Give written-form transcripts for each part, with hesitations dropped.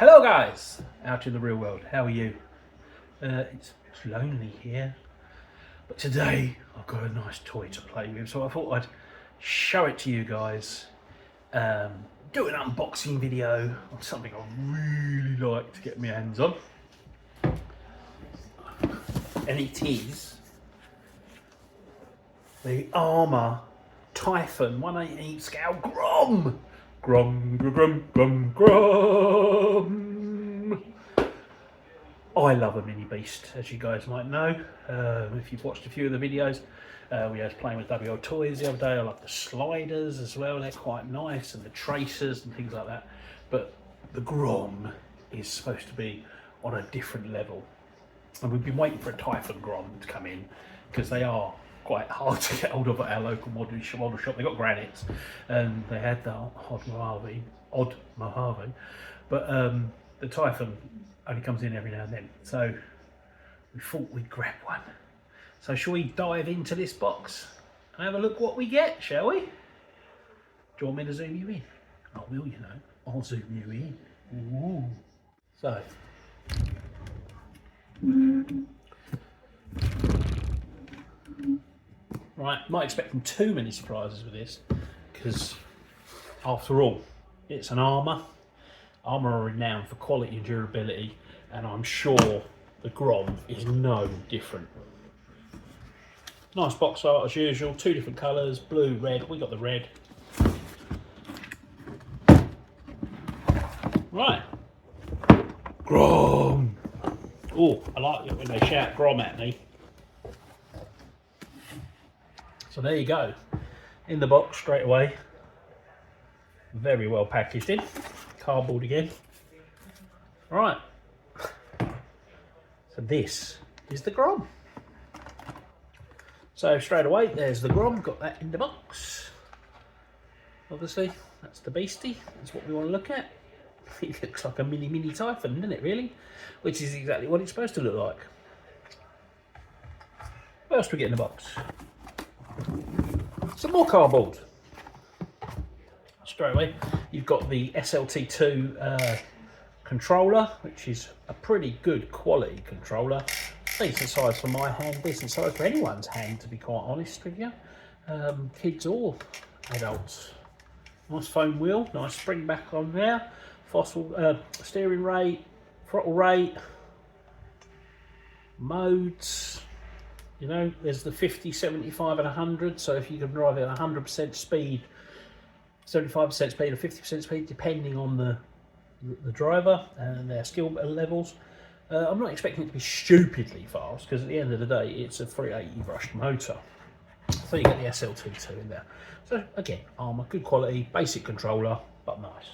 Hello guys, out in the real world, how are you? It's lonely here, but today I've got a nice toy to play with, so I thought I'd show it to you guys. Do an unboxing video on something I really like to get my hands on. And it is the ARRMA Typhon 1/18 scale Grom. Grom, Grom, Grom, Grom. I love a mini beast, as you guys might know. If you've watched a few of the videos, we was playing with WL toys the other day. I love the sliders as well, they're quite nice, and the tracers and things like that. But the Grom is supposed to be on a different level. And we've been waiting for a Typhon Grom to come in, because they are quite hard to get hold of at our local model shop. They got granites, and they had the odd Mojave, but the Typhon only comes in every now and then. So we thought we'd grab one. So shall we dive into this box and have a look what we get, shall we? Do you want me to zoom you in? I will, you know. I'll zoom you in. Ooh. So. Right, not expecting too many surprises with this, because after all, it's an ARRMA. ARRMA are renowned for quality and durability, and I'm sure the Grom is no different. Nice box art as usual, two different colours, blue, red. We got the red. Right, Grom. Oh, I like it when they shout Grom at me. So there you go, in the box straight away. Very well packaged in, cardboard again. Right, so this is the Grom. So straight away, there's the Grom, got that in the box. Obviously, that's the beastie, that's what we want to look at. It looks like a mini Typhon, doesn't it really? Which is exactly what it's supposed to look like. What else do we get in the box? Some more cardboard. Straight away, you've got the SLT2 controller, which is a pretty good quality controller. Decent size for my hand, decent size for anyone's hand, to be quite honest with you. Kids or adults. Nice foam wheel, nice spring back on there. Fossil steering rate, throttle rate, modes. You know, there's the 50, 75 and 100, so if you can drive at 100% speed, 75% speed or 50% speed, depending on the driver and their skill levels. I'm not expecting it to be stupidly fast, because at the end of the day, it's a 380 brushed motor. So you get the SLT2 in there. So again, ARRMA, good quality, basic controller, but nice.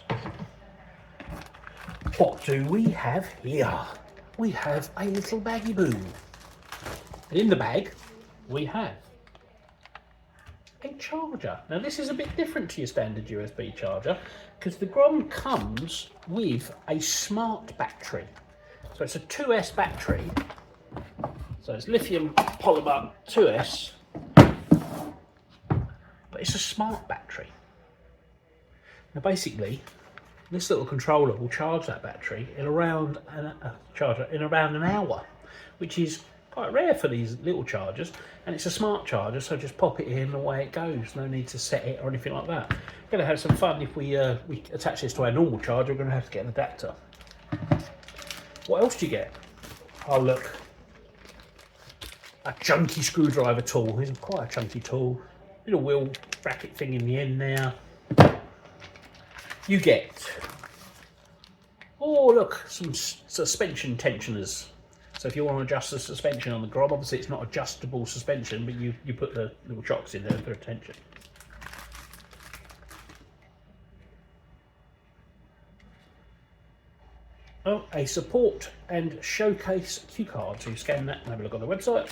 What do we have here? We have a little baggy boo. And in the bag, we have a charger. Now this is a bit different to your standard USB charger, because the Grom comes with a smart battery. So it's a 2S battery. So it's lithium polymer 2S, but it's a smart battery. Now basically, this little controller will charge that battery in around an hour, which is quite rare for these little chargers, and it's a smart charger, so just pop it in and away it goes. No need to set it or anything like that. We're going to have some fun if we attach this to our normal charger. We're going to have to get an adapter. What else do you get? Oh look, a chunky screwdriver tool. It's quite a chunky tool. Little wheel bracket thing in the end there. You get, oh look, some suspension tensioners. So if you want to adjust the suspension on the Grom, obviously it's not adjustable suspension, but you put the little chocks in there for tension. Oh, a support and showcase cue card. So you scan that and have a look on the website.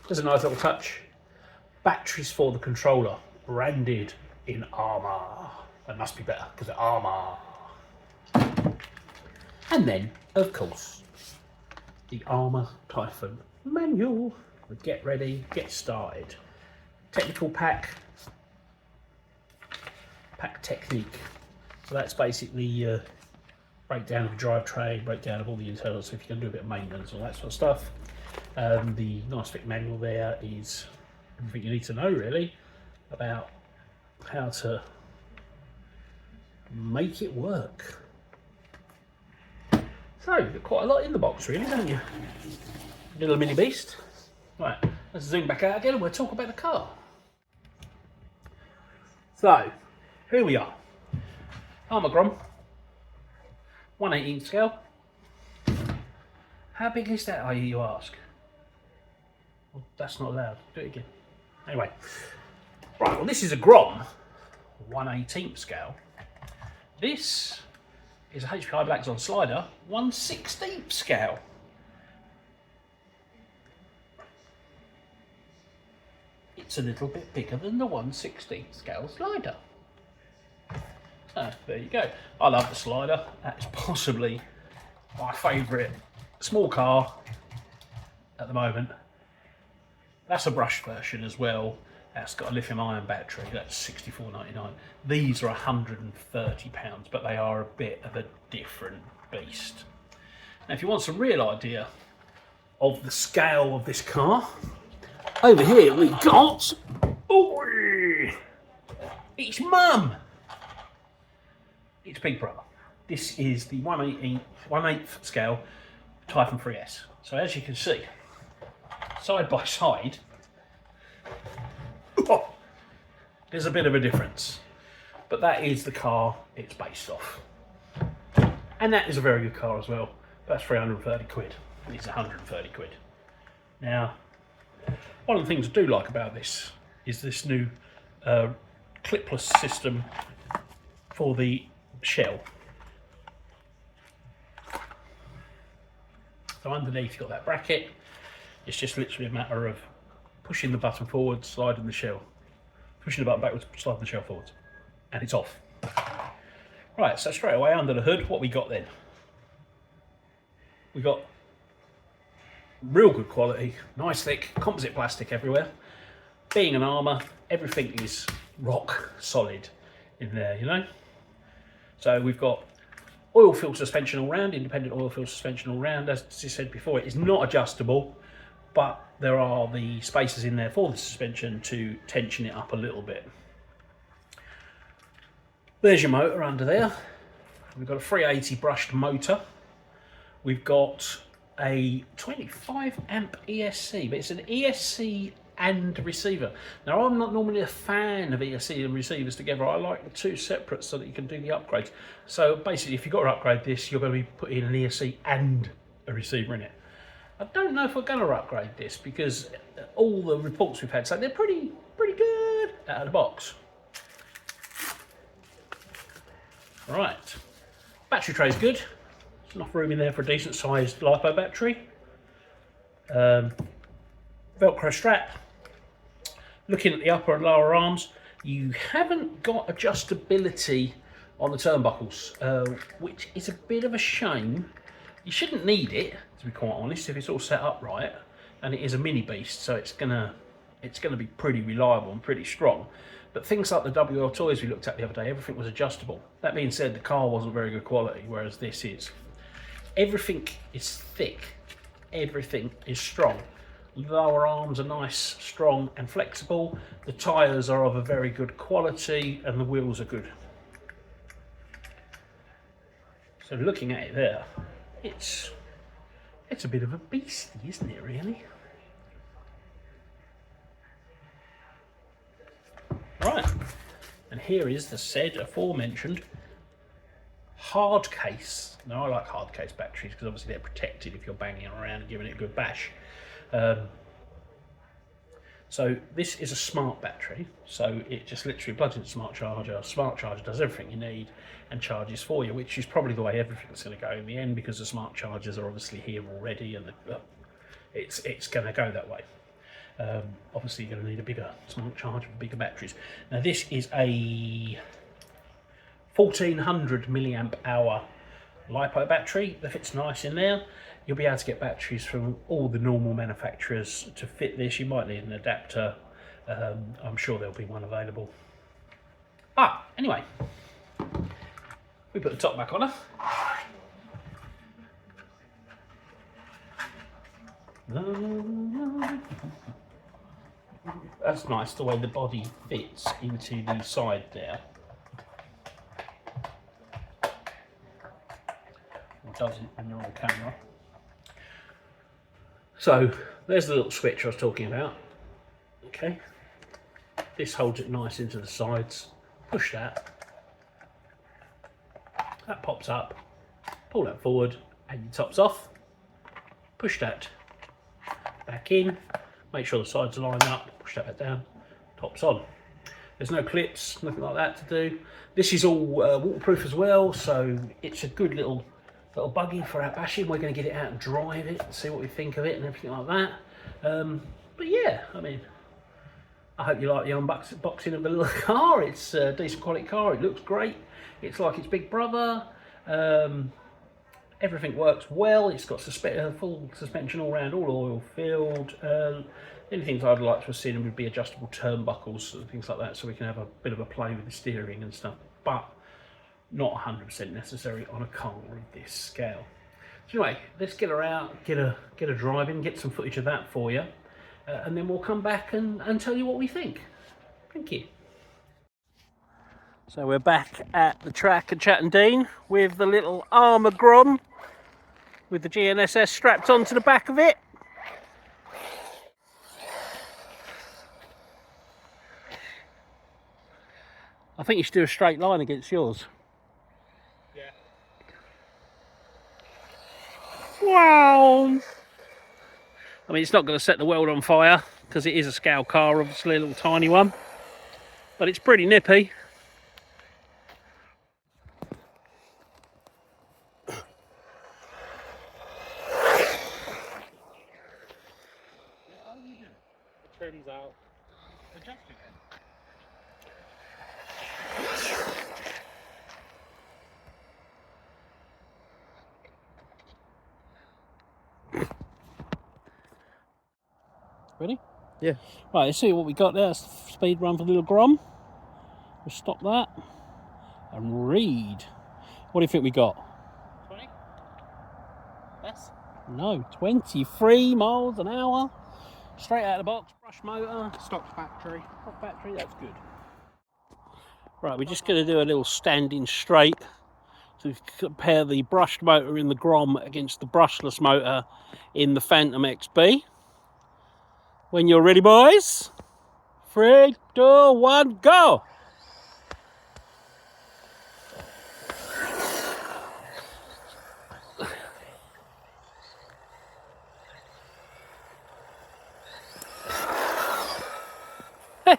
There's a nice little touch. Batteries for the controller, branded in ARRMA. That must be better, because it's ARRMA. And then, of course, the ARRMA Typhon manual with get ready, get started. Technical pack technique. So that's basically breakdown of the drivetrain, breakdown of all the internals, so if you can do a bit of maintenance, all that sort of stuff. The nice thick manual there is everything you need to know really about how to make it work. So you've got quite a lot in the box really, don't you? Little mini beast. Right, let's zoom back out again and we'll talk about the car. So, here we are. ARRMA Grom, 1/18 scale. How big is that, are you ask? Well, that's not allowed. Do it again. Anyway, right, well this is a Grom, 1/18 scale. This is a HPI Blacks on slider, 1/16 scale. It's a little bit bigger than the 1/16 scale slider. So there you go. I love the slider. That's possibly my favourite small car at the moment. That's a brushed version as well. That's got a lithium ion battery. That's $64.99. These are £130, but they are a bit of a different beast. Now, if you want some real idea of the scale of this car, over here we got, oh, it's Mum. It's Big Brother. This is the 1/8 scale Typhon 3S. So as you can see, side by side, there's a bit of a difference. But that is the car it's based off. And that is a very good car as well. That's 330 quid. It's 130 quid. Now, one of the things I do like about this is this new clipless system for the shell. So underneath you've got that bracket. It's just literally a matter of pushing the button forward, sliding the shell. Pushing the button backwards, sliding the shell forwards. And it's off. Right, so straight away under the hood, what we got then? We got real good quality, nice thick composite plastic everywhere. Being an ARRMA, everything is rock solid in there, you know. So we've got oil fill suspension all round, independent oil fill suspension all round. As I said before, it is not adjustable, but there are the spaces in there for the suspension to tension it up a little bit. There's your motor under there. We've got a 380 brushed motor. We've got a 25 amp ESC, but it's an ESC and receiver. Now, I'm not normally a fan of ESC and receivers together. I like the two separate so that you can do the upgrades. So basically, if you've got to upgrade this, you're going to be putting an ESC and a receiver in it. I don't know if we're going to upgrade this because all the reports we've had say they're pretty good out of the box. Right, battery tray's good. There's enough room in there for a decent sized LiPo battery. Velcro strap. Looking at the upper and lower arms, you haven't got adjustability on the turnbuckles, which is a bit of a shame. You shouldn't need it, to be quite honest, if it's all set up right, and it is a mini beast, so it's gonna be pretty reliable and pretty strong. But things like the WL toys we looked at the other day, everything was adjustable. That being said, the car wasn't very good quality, whereas this is. Everything is thick, everything is strong. The lower arms are nice, strong and flexible. The tyres are of a very good quality and the wheels are good. So looking at it there, it's a bit of a beastie, isn't it really? Right, and here is the said aforementioned hard case. Now I like hard case batteries because obviously they're protected if you're banging around and giving it a good bash. So this is a smart battery, so it just literally plugs into smart charger. Smart charger does everything you need and charges for you, which is probably the way everything's going to go in the end because the smart chargers are obviously here already and it's going to go that way. Obviously you're going to need a bigger smart charger with bigger batteries. Now this is a 1400 milliamp hour LiPo battery that fits nice in there. You'll be able to get batteries from all the normal manufacturers to fit this. You might need an adapter. I'm sure there'll be one available. Anyway, we put the top back on her. That's nice, the way the body fits into the side there. Or does it when you're on camera. So, there's the little switch I was talking about. Okay. This holds it nice into the sides. Push that. That pops up. Pull that forward and your top's off. Push that back in. Make sure the sides are lined up. Push that back down. Top's on. There's no clips, nothing like that to do. This is all waterproof as well, so it's a good little buggy for our bashing. We're going to get it out and drive it and see what we think of it and everything like that. But yeah, I mean, I hope you like the unboxing of the little car. It's a decent quality car. It looks great. It's like its big brother. Everything works well. It's got full suspension all round, all oil filled. The only things I'd like to have seen would be adjustable turnbuckles and things like that, so we can have a bit of a play with the steering and stuff. But not 100% necessary on a car of this scale. So anyway, let's get her out, get her driving, get some footage of that for you, and then we'll come back and tell you what we think. Thank you. So we're back at the track at Chattendene with the little ARRMA Grom with the GNSS strapped onto the back of it. I think you should do a straight line against yours. Yeah. Wow! I mean, it's not going to set the world on fire because it is a scale car, obviously a little tiny one, but it's pretty nippy. Turns out adjusted. Ready? Yeah. Right, let's see what we got there. That's the speed run for the little Grom. We'll stop that and read. What do you think we got? 20? Less? No, 23 miles an hour. Straight out of the box, brush motor. Stock battery. Stock battery, that's good. Right, we're just going to do a little standing straight to compare the brushed motor in the Grom against the brushless motor in the Phantom XB. When you're ready, boys. 3, 2, 1, go!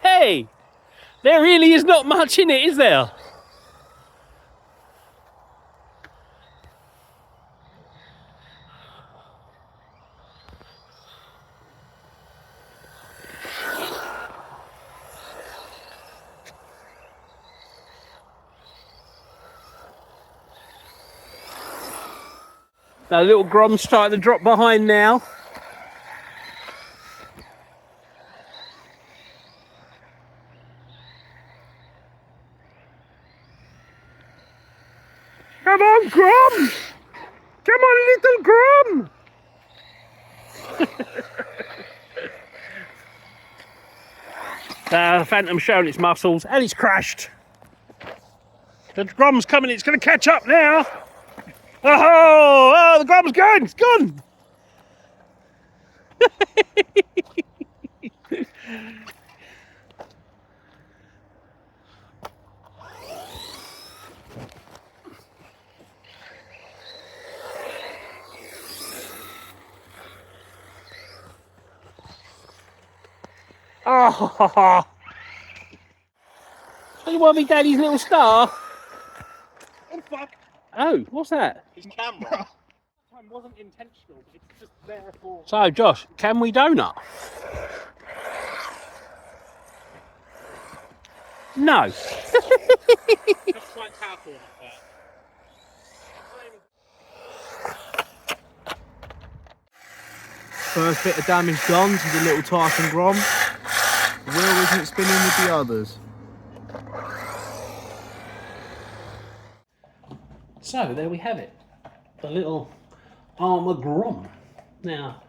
Hey! There really is not much in it, is there? Now, little Grom's starting to drop behind now. Come on, Grom! Come on, little Grom! The Phantom's showing its muscles and it's crashed. The Grom's coming, it's going to catch up now. Oh, the Grom's gone, it's gone. Oh, so you want to be Daddy's little star? Oh fuck! Oh, what's that? His camera. That time wasn't intentional, but it's just there for. So, Josh, can we donut? No. Just quite powerful like that. First bit of damage done to the little Typhon Grom. The wheel isn't spinning with the others. So there we have it, the little ARRMA Grom. Now,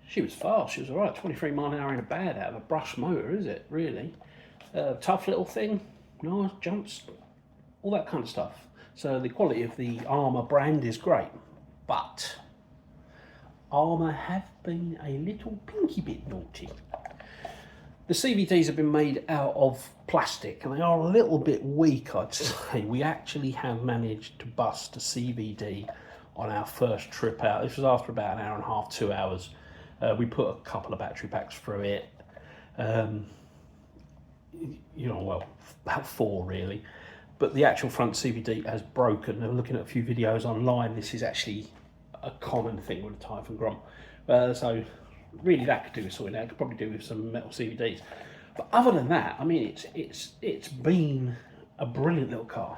she was fast. She was all right. 23 mile an hour ain't bad out of a brush motor, is it? Really tough little thing. Nice jumps, all that kind of stuff. So the quality of the ARRMA brand is great, but ARRMA have been a little pinky bit naughty. The CVDs have been made out of plastic and they are a little bit weak, I'd say. We actually have managed to bust a CVD on our first trip out. This was after about an hour and a half, 2 hours. We put a couple of battery packs through it. You know, well, about 4 really. But the actual front CVD has broken. They were looking at a few videos online. This is actually a common thing with a Typhon Grom. So really that could do with sorting out. Could probably do with some metal CVDs. But other than that, I mean, it's been a brilliant little car.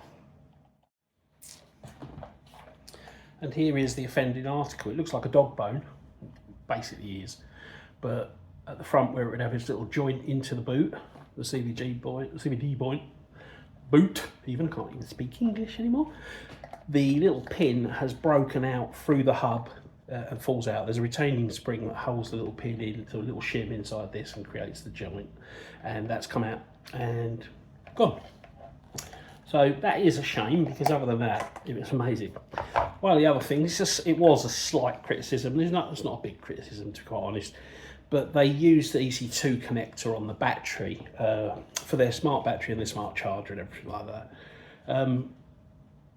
And here is the offending article. It looks like a dog bone, basically is. But at the front where it would have its little joint into the boot, the CVD point, boot, even, can't even speak English anymore. The little pin has broken out through the hub and falls out. There's a retaining spring that holds the little pin into a little shim inside this and creates the joint. And that's come out and gone. So that is a shame, because other than that, it was amazing. One of the other things, it was a slight criticism. It's not a big criticism, to be quite honest. But they used the EC2 connector on the battery for their smart battery and their smart charger and everything like that.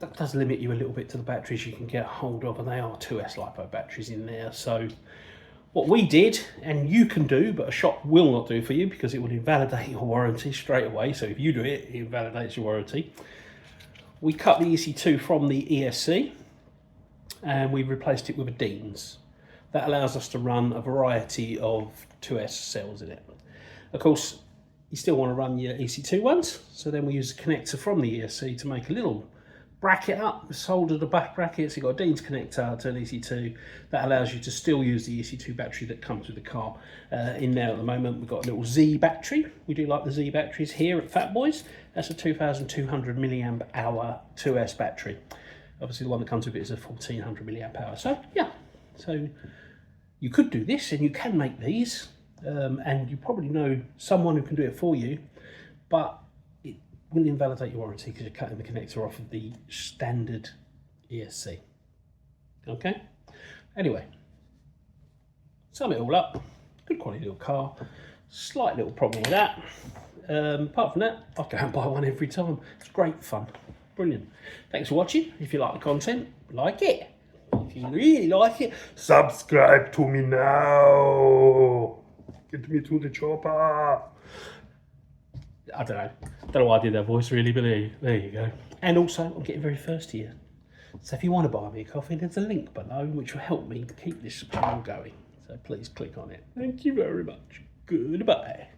That does limit you a little bit to the batteries you can get hold of, and they are 2S LiPo batteries in there. So what we did, and you can do, but a shop will not do for you because it will invalidate your warranty straight away. So if you do it, it invalidates your warranty. We cut the EC2 from the ESC and we replaced it with a Dean's. That allows us to run a variety of 2S cells in it. Of course, you still want to run your EC2 ones, so then we use the connector from the ESC to make a little bracket up, solder the back brackets. You've got a Dean's connector to an EC2 that allows you to still use the EC2 battery that comes with the car. In there at the moment, we've got a little Z battery. We do like the Z batteries here at Fatboys. That's a 2,200 milliamp hour 2S battery. Obviously the one that comes with it is a 1,400 milliamp hour. So yeah, so you could do this and you can make these, and you probably know someone who can do it for you, but it will invalidate your warranty because you're cutting the connector off of the standard ESC. Okay? Anyway, sum it all up, good quality little car, slight little problem with that. Apart from that, I'll go and buy one every time. It's great fun. Brilliant. Thanks for watching. If you like the content, like it. If you really like it, subscribe to me now. Get me to the chopper. I don't know why I did that voice really, but there you go. And also, I'm getting very thirsty here. So if you want to buy me a coffee, there's a link below which will help me keep this channel going. So please click on it. Thank you very much. Goodbye.